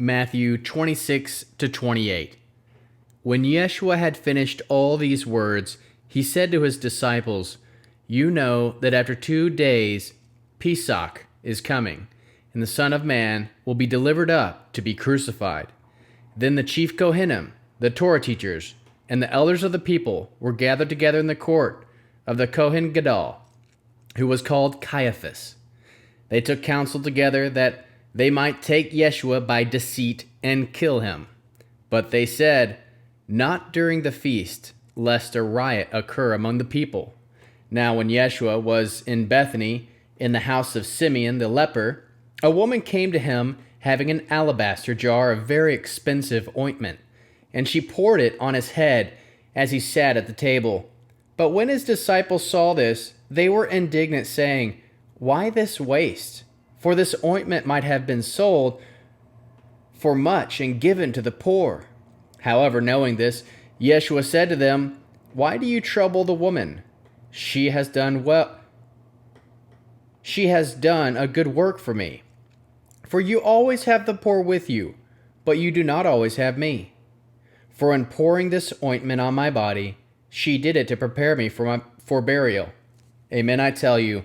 Matthew 26 to 28. When Yeshua had finished all these words, he said to his disciples, "You know that after 2 days Pesach is coming, and the Son of Man will be delivered up to be crucified." Then the chief Kohanim, the Torah teachers, and the elders of the people were gathered together in the court of the Kohen Gadol, who was called Caiaphas. They took counsel together that they might take Yeshua by deceit and kill him. But they said, "Not during the feast, lest a riot occur among the people." Now when Yeshua was in Bethany, in the house of Simeon the leper, a woman came to him having an alabaster jar of very expensive ointment, and she poured it on his head as he sat at the table. But when his disciples saw this, they were indignant, saying, "Why this waste? For this ointment might have been sold for much and given to the poor." However, knowing this, Yeshua said to them, "Why do you trouble the woman? She has done well. She has done a good work for me. For you always have the poor with you, but you do not always have me. For in pouring this ointment on my body, she did it to prepare me for burial. Amen, I tell you,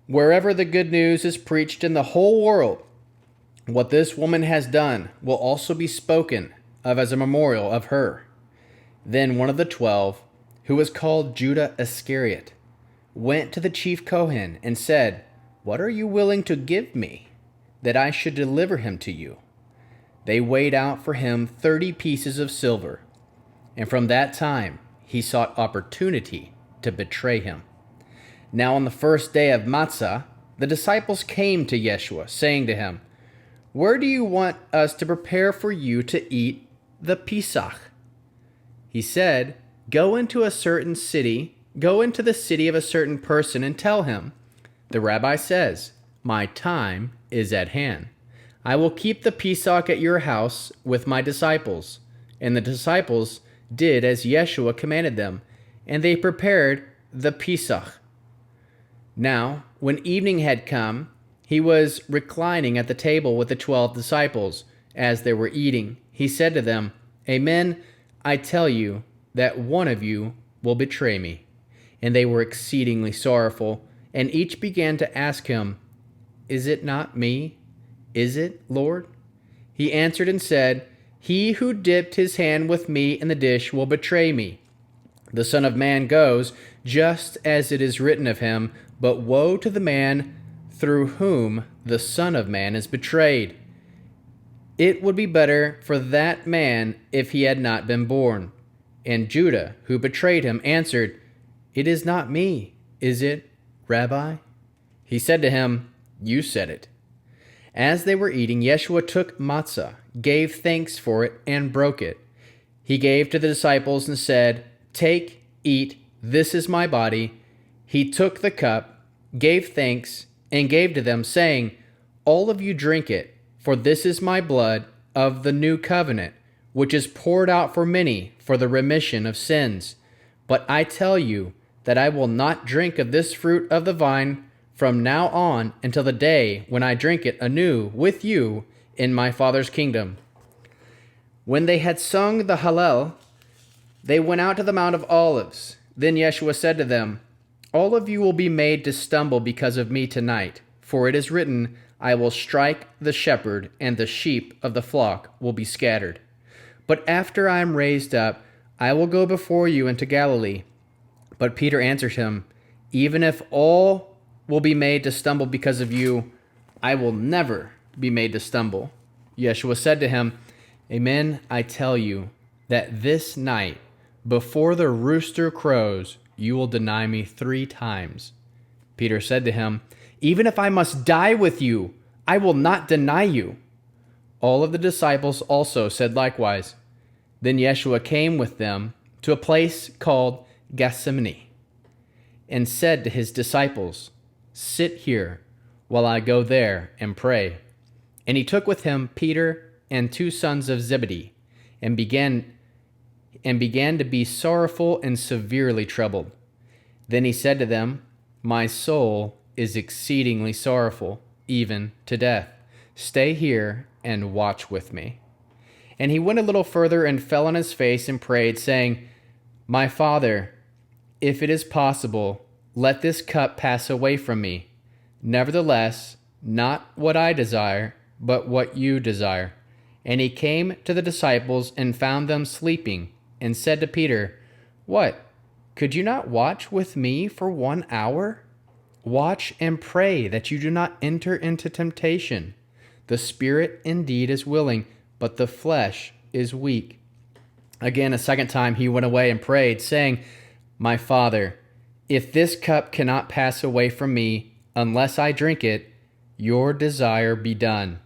wherever the good news is preached in the whole world, what this woman has done will also be spoken of as a memorial of her." Then one of the 12, who was called Judas Iscariot, went to the chief Kohen and said, "What are you willing to give me, that I should deliver him to you?" They weighed out for him 30 pieces of silver, and from that time he sought opportunity to betray him. Now on the first day of Matzah, the disciples came to Yeshua, saying to him, "Where do you want us to prepare for you to eat the Pesach?" He said, Go into the city of a certain person and tell him, 'The rabbi says, my time is at hand. I will keep the Pesach at your house with my disciples.' And the disciples did as Yeshua commanded them, and they prepared the Pesach. Now, when evening had come, he was reclining at the table with the 12 disciples. As they were eating, he said to them, "Amen, I tell you that one of you will betray me." And they were exceedingly sorrowful, and each began to ask him, "Is it not me? Is it, Lord?" He answered and said, "He who dipped his hand with me in the dish will betray me. The Son of Man goes just as it is written of him, but woe to the man through whom the Son of Man is betrayed. It would be better for that man if he had not been born." And Judah, who betrayed him, answered, "It is not me, is it, Rabbi?" He said to him, "You said it." As they were eating, Yeshua took matzah, gave thanks for it, and broke it. He gave to the disciples and said, "Take, eat, this is my body." He took the cup, gave thanks, and gave to them, saying, "All of you drink it, for this is my blood of the new covenant, which is poured out for many for the remission of sins. But I tell you that I will not drink of this fruit of the vine from now on until the day when I drink it anew with you in my Father's kingdom." When they had sung the Hallel, they went out to the Mount of Olives. Then Yeshua said to them, "All of you will be made to stumble because of me tonight, for it is written, I will strike the shepherd, and the sheep of the flock will be scattered. But after I am raised up, I will go before you into Galilee." But Peter answered him, "Even if all will be made to stumble because of you, I will never be made to stumble." Yeshua said to him, "Amen, I tell you that this night, before the rooster crows, you will deny me 3 times. Peter said to him, "Even if I must die with you, I will not deny you." All of the disciples also said likewise. Then Yeshua came with them to a place called Gethsemane, and said to his disciples, "Sit here while I go there and pray." And he took with him Peter and 2 sons of Zebedee, and began to be sorrowful and severely troubled. Then he said to them, "My soul is exceedingly sorrowful, even to death. Stay here and watch with me." And he went a little further and fell on his face and prayed, saying, "My Father, if it is possible, let this cup pass away from me. Nevertheless, not what I desire, but what you desire." And he came to the disciples and found them sleeping, and said to Peter, "What? Could you not watch with me for 1 hour? Watch and pray that you do not enter into temptation. The spirit indeed is willing, but the flesh is weak." Again, a second time he went away and prayed, saying, "My Father, if this cup cannot pass away from me unless I drink it, your desire be done."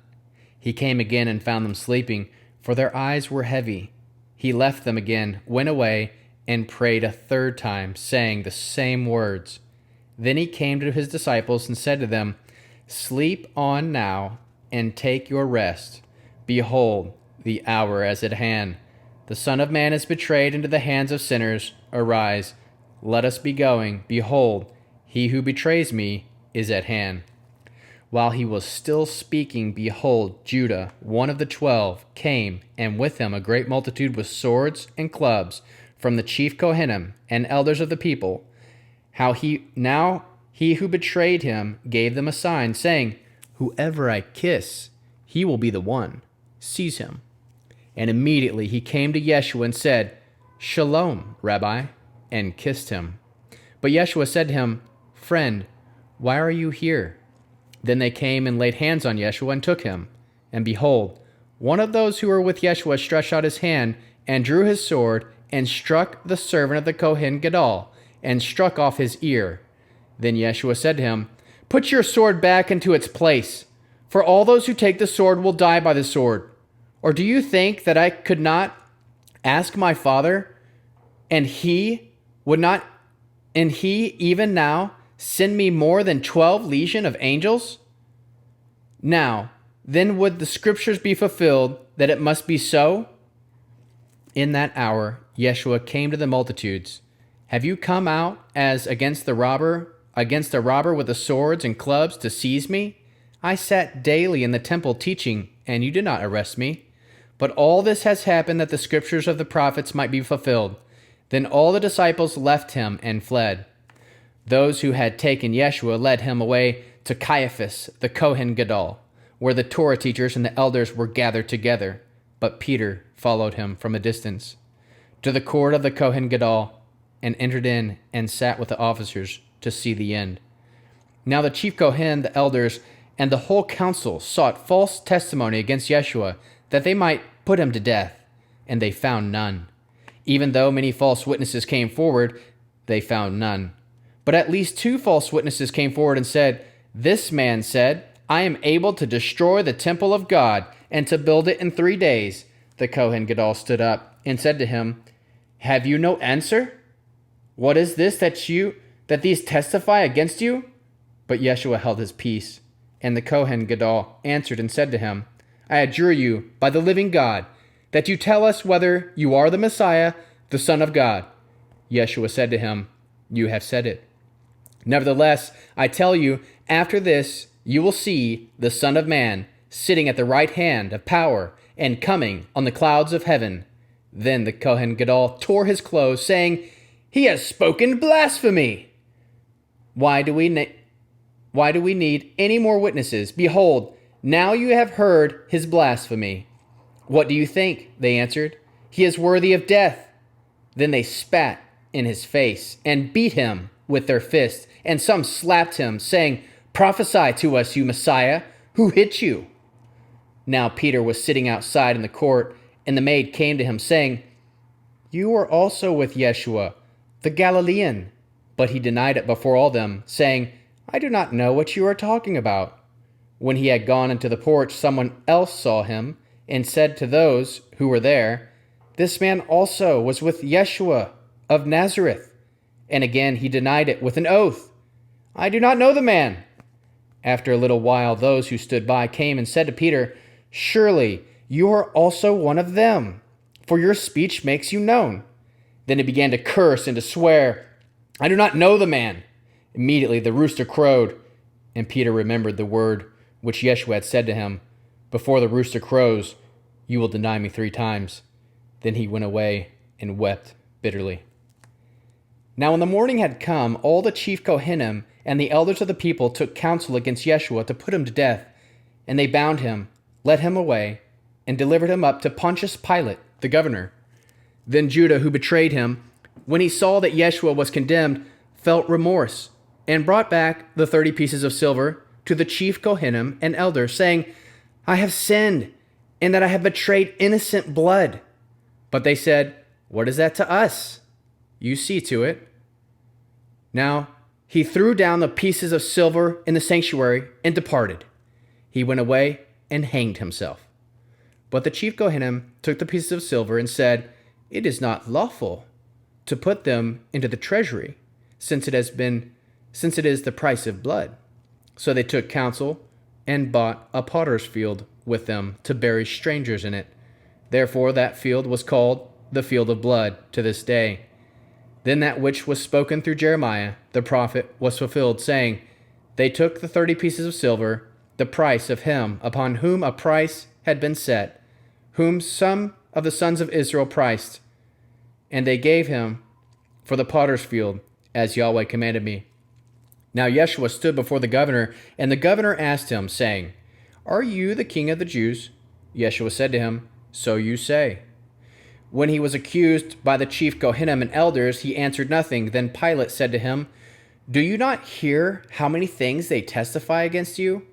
He came again and found them sleeping, for their eyes were heavy. He left them again, went away, and prayed a third time, saying the same words. Then he came to his disciples and said to them, "Sleep on now and take your rest. Behold, the hour is at hand. The Son of Man is betrayed into the hands of sinners. Arise, let us be going. Behold, he who betrays me is at hand." While he was still speaking, behold, Judah, one of the 12, came, and with him a great multitude with swords and clubs from the chief Kohanim and elders of the people. He who betrayed him gave them a sign, saying, "Whoever I kiss, he will be the one. Seize him." And immediately he came to Yeshua and said, "Shalom, Rabbi," and kissed him. But Yeshua said to him, "Friend, why are you here?" Then they came and laid hands on Yeshua and took him. And behold, one of those who were with Yeshua stretched out his hand and drew his sword and struck the servant of the Kohen Gadol and struck off his ear. Then Yeshua said to him, "Put your sword back into its place, for all those who take the sword will die by the sword. Or do you think that I could not ask my Father, and he even now send me more than 12 legion of angels? Now, then would the scriptures be fulfilled that it must be so?" In that hour, Yeshua came to the multitudes. "Have you come out as against a robber with the swords and clubs to seize me? I sat daily in the temple teaching, and you did not arrest me. But all this has happened that the scriptures of the prophets might be fulfilled." Then all the disciples left him and fled. Those who had taken Yeshua led him away to Caiaphas, the Kohen Gadol, where the Torah teachers and the elders were gathered together. But Peter followed him from a distance to the court of the Kohen Gadol, and entered in and sat with the officers to see the end. Now the chief Kohen, the elders, and the whole council sought false testimony against Yeshua, that they might put him to death, and they found none. Even though many false witnesses came forward, they found none. But at least 2 false witnesses came forward and said, "This man said, 'I am able to destroy the temple of God and to build it in 3 days.'" The Kohen Gadol stood up and said to him, "Have you no answer? What is this that these testify against you?" But Yeshua held his peace. And the Kohen Gadol answered and said to him, "I adjure you by the living God, that you tell us whether you are the Messiah, the Son of God." Yeshua said to him, "You have said it. Nevertheless, I tell you, after this you will see the Son of Man sitting at the right hand of power and coming on the clouds of heaven." Then the Kohen Gadol tore his clothes, saying, "He has spoken blasphemy. Why do we need any more witnesses? Behold, now you have heard his blasphemy. What do you think?" They answered, "He is worthy of death." Then they spat in his face and beat him with their fists, and some slapped him, saying, "Prophesy to us, you Messiah, who hit you?" Now Peter was sitting outside in the court, and the maid came to him, saying, "You are also with Yeshua, the Galilean." But he denied it before all them, saying, "I do not know what you are talking about." When he had gone into the porch, someone else saw him, and said to those who were there, "This man also was with Yeshua of Nazareth." And again he denied it with an oath, "I do not know the man." After a little while, those who stood by came and said to Peter, "Surely you are also one of them, for your speech makes you known." Then he began to curse and to swear, "I do not know the man." Immediately the rooster crowed, and Peter remembered the word which Yeshua had said to him, Before the rooster crows, you will deny me 3 times. Then he went away and wept bitterly. Now when the morning had come, all the chief Kohanim and the elders of the people took counsel against Yeshua to put him to death. And they bound him, led him away, and delivered him up to Pontius Pilate, the governor. Then Judah, who betrayed him, when he saw that Yeshua was condemned, felt remorse, and brought back the 30 pieces of silver to the chief Kohanim and elders, saying, I have sinned, and that I have betrayed innocent blood. But they said, What is that to us? You see to it. Now he threw down the pieces of silver in the sanctuary and departed. He went away and hanged himself. But the chief Kohanim took the pieces of silver and said, It is not lawful to put them into the treasury, since it is the price of blood. So they took counsel and bought a potter's field with them to bury strangers in it. Therefore that field was called the field of blood to this day. Then that which was spoken through Jeremiah the prophet was fulfilled, saying, They took the 30 pieces of silver, the price of him upon whom a price had been set, whom some of the sons of Israel priced, and they gave him for the potter's field, as Yahweh commanded me. Now Yeshua stood before the governor, and the governor asked him, saying, Are you the king of the Jews? Yeshua said to him, So you say. When he was accused by the chief Kohanim and elders, he answered nothing. Then Pilate said to him, Do you not hear how many things they testify against you?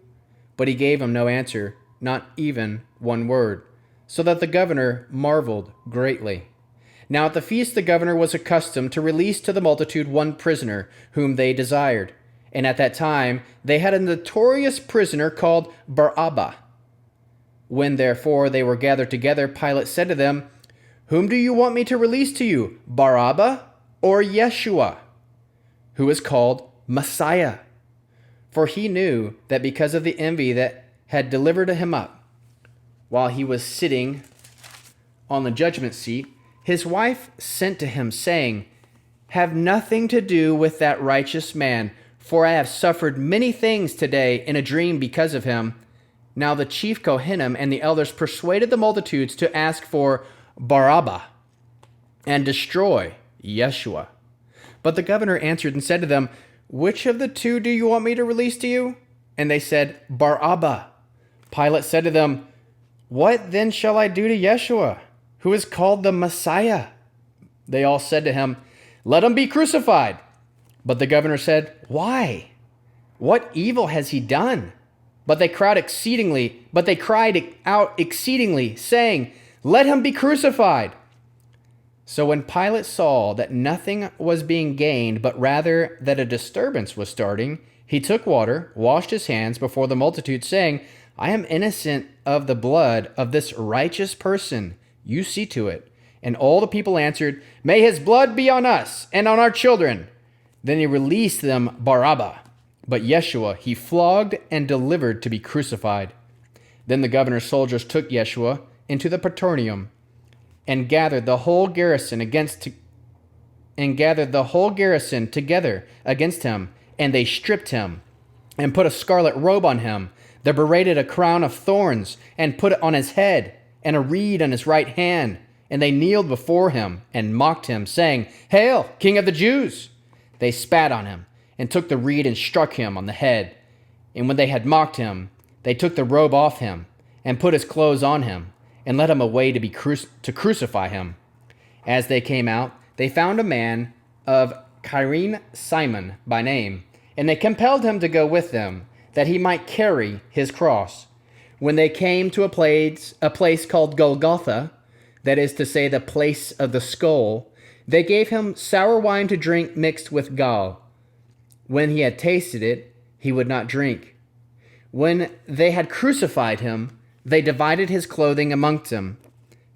But he gave him no answer, not even one word, so that the governor marveled greatly. Now at the feast the governor was accustomed to release to the multitude one prisoner, whom they desired. And at that time they had a notorious prisoner called Barabbas. When therefore they were gathered together, Pilate said to them, Whom do you want me to release to you, Barabbas or Yeshua, who is called Messiah? For he knew that because of the envy that had delivered him up, while he was sitting on the judgment seat, his wife sent to him, saying, Have nothing to do with that righteous man, for I have suffered many things today in a dream because of him. Now the chief Kohanim and the elders persuaded the multitudes to ask for Barabbas and destroy Yeshua. But the governor answered and said to them, Which of the two do you want me to release to you? And they said, Barabbas. Pilate said to them, What then shall I do to Yeshua, who is called the Messiah? They all said to him, Let him be crucified. But the governor said, Why? What evil has he done? But they cried out exceedingly, saying, Let him be crucified. So when Pilate saw that nothing was being gained, but rather that a disturbance was starting, he took water, washed his hands before the multitude, saying, I am innocent of the blood of this righteous person. You see to it. And all the people answered, May his blood be on us and on our children. Then he released them Barabbas, but Yeshua he flogged and delivered to be crucified. Then the governor's soldiers took Yeshua into the praetorium and gathered the whole garrison together against him, and they stripped him and put a scarlet robe on him. They braided a crown of thorns and put it on his head, and a reed on his right hand. And they kneeled before him and mocked him, saying, Hail, King of the Jews! They spat on him and took the reed and struck him on the head. And when they had mocked him, they took the robe off him and put his clothes on him and led him away to crucify him. As they came out, they found a man of Cyrene, Simon by name, and they compelled him to go with them, that he might carry his cross. When they came to a place called Golgotha, that is to say, the place of the skull, they gave him sour wine to drink mixed with gall. When he had tasted it, he would not drink. When they had crucified him, they divided his clothing amongst them,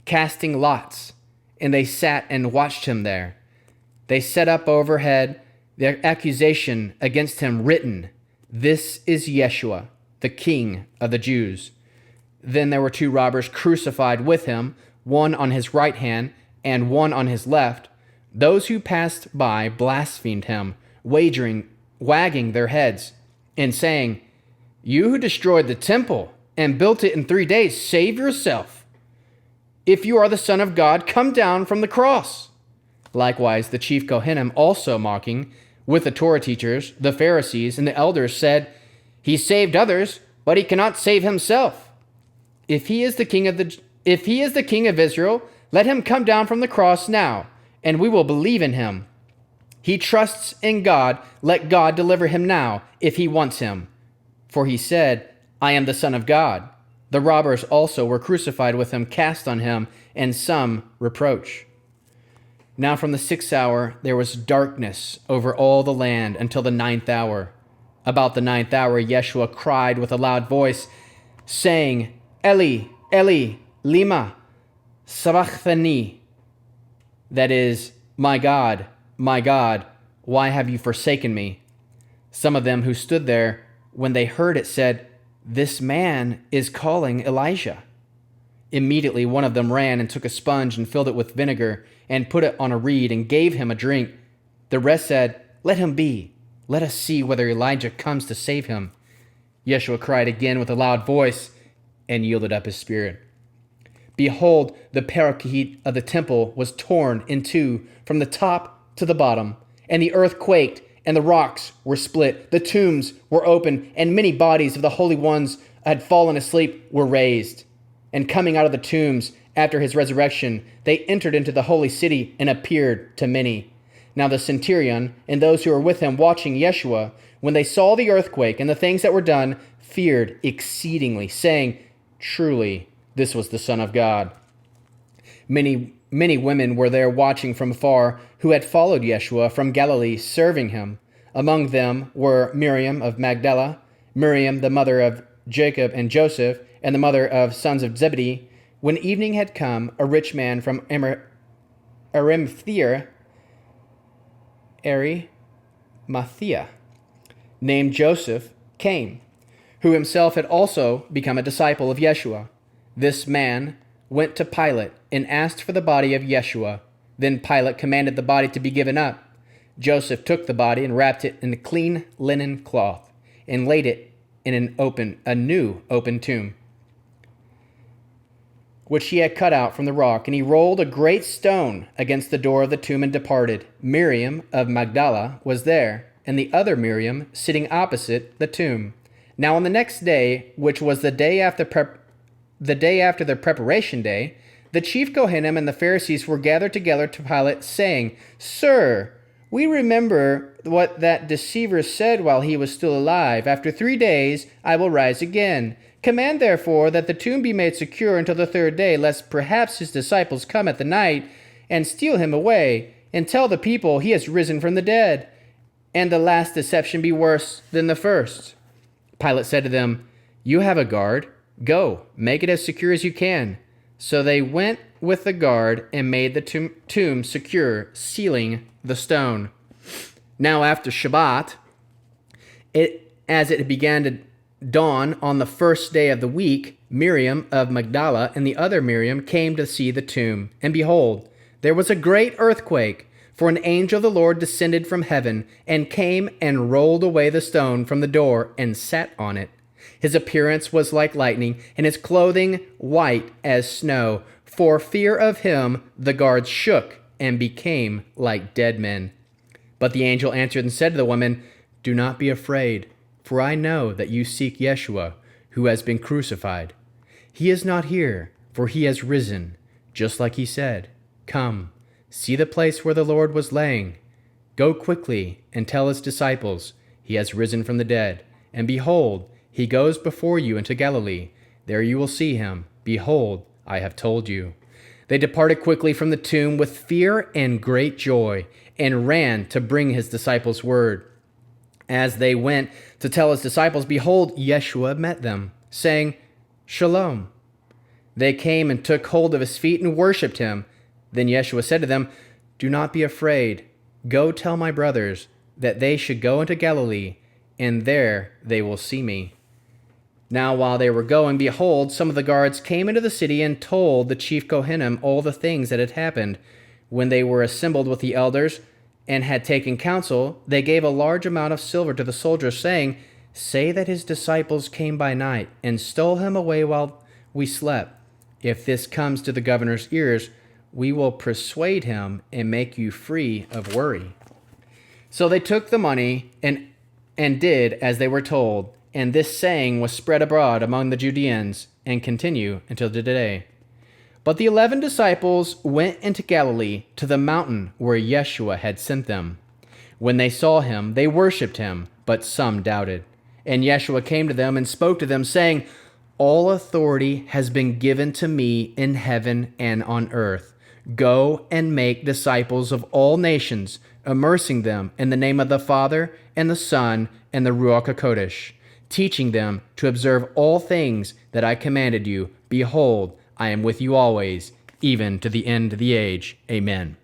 casting lots, and they sat and watched him there. They set up overhead their accusation against him written, This is Yeshua, the King of the Jews. Then there were 2 robbers crucified with him, one on his right hand and one on his left. Those who passed by blasphemed him, wagging their heads, and saying, You who destroyed the temple, and built it in 3 days. Save yourself. If you are the Son of God, come down from the cross." Likewise, the chief Kohanim, also mocking, with the Torah teachers, the Pharisees, and the elders, said, "He saved others, but he cannot save himself. If he is the king of Israel, let him come down from the cross now, and we will believe in him. He trusts in God. Let God deliver him now, if he wants him. For he said, 'I am the Son of God.'" The robbers also were crucified with him, cast on him, and some reproach. Now from the 6th hour there was darkness over all the land until the 9th hour. About the 9th hour Yeshua cried with a loud voice, saying, "Eli, Eli, lima sabachthani?" That is, my God, why have you forsaken me?" Some of them who stood there, when they heard it, said, "This man is calling Elijah." Immediately one of them ran and took a sponge and filled it with vinegar and put it on a reed and gave him a drink. The rest said, "Let him be. Let us see whether Elijah comes to save him." Yeshua cried again with a loud voice and yielded up his spirit. Behold, the parokhet of the temple was torn in two from the top to the bottom, and the earth quaked, and the rocks were split. The tombs were opened, and many bodies of the holy ones had fallen asleep were raised. And coming out of the tombs after his resurrection, they entered into the holy city and appeared to many. Now the centurion and those who were with him watching Yeshua, when they saw the earthquake and the things that were done, feared exceedingly, saying, "Truly, this was the Son of God." Many women were there watching from afar, who had followed Yeshua from Galilee, serving him. Among them were Miriam of Magdala, Miriam the mother of Jacob and Joseph, and the mother of sons of Zebedee. When evening had come, a rich man from Arimathea, named Joseph, came, who himself had also become a disciple of Yeshua. This man went to Pilate and asked for the body of Yeshua. Then Pilate commanded the body to be given up. Joseph took the body and wrapped it in a clean linen cloth and laid it in a new open tomb, which he had cut out from the rock. And he rolled a great stone against the door of the tomb and departed. Miriam of Magdala was there, and the other Miriam sitting opposite the tomb. Now on the next day, which was the day after the preparation day, the chief Kohanim and the Pharisees were gathered together to Pilate, saying, "Sir, we remember what that deceiver said while he was still alive. After 3 days I will rise again. Command, therefore, that the tomb be made secure until the 3rd day, lest perhaps his disciples come at the night and steal him away, and tell the people he has risen from the dead, and the last deception be worse than the first." Pilate said to them, "You have a guard. Go, make it as secure as you can." So they went with the guard and made the tomb secure, sealing the stone. Now after Shabbat, as it began to dawn on the 1st day of the week, Miriam of Magdala and the other Miriam came to see the tomb. And behold, there was a great earthquake, for an angel of the Lord descended from heaven and came and rolled away the stone from the door and sat on it. His appearance was like lightning, and his clothing white as snow. For fear of him, the guards shook and became like dead men. But the angel answered and said to the woman, "Do not be afraid, for I know that you seek Yeshua, who has been crucified. He is not here, for he has risen, just like he said. Come, see the place where the Lord was laying. Go quickly and tell his disciples, he has risen from the dead. And behold, he goes before you into Galilee. There you will see him. Behold, I have told you." They departed quickly from the tomb with fear and great joy, and ran to bring his disciples word. As they went to tell his disciples, behold, Yeshua met them, saying, "Shalom." They came and took hold of his feet and worshipped him. Then Yeshua said to them, "Do not be afraid. Go tell my brothers that they should go into Galilee, and there they will see me." Now while they were going, behold, some of the guards came into the city and told the chief Kohanim all the things that had happened. When they were assembled with the elders and had taken counsel, they gave a large amount of silver to the soldiers, saying, Say that his disciples came by night and stole him away while we slept. If this comes to the governor's ears, we will persuade him and make you free of worry." So they took the money and did as they were told, and this saying was spread abroad among the Judeans and continue until today. But the 11 disciples went into Galilee to the mountain where Yeshua had sent them. When they saw him, they worshipped him, but some doubted. And Yeshua came to them and spoke to them, saying, "All authority has been given to me in heaven and on earth. Go and make disciples of all nations, immersing them in the name of the Father and the Son and the Ruach HaKodesh, teaching them to observe all things that I commanded you. Behold, I am with you always, even to the end of the age. Amen."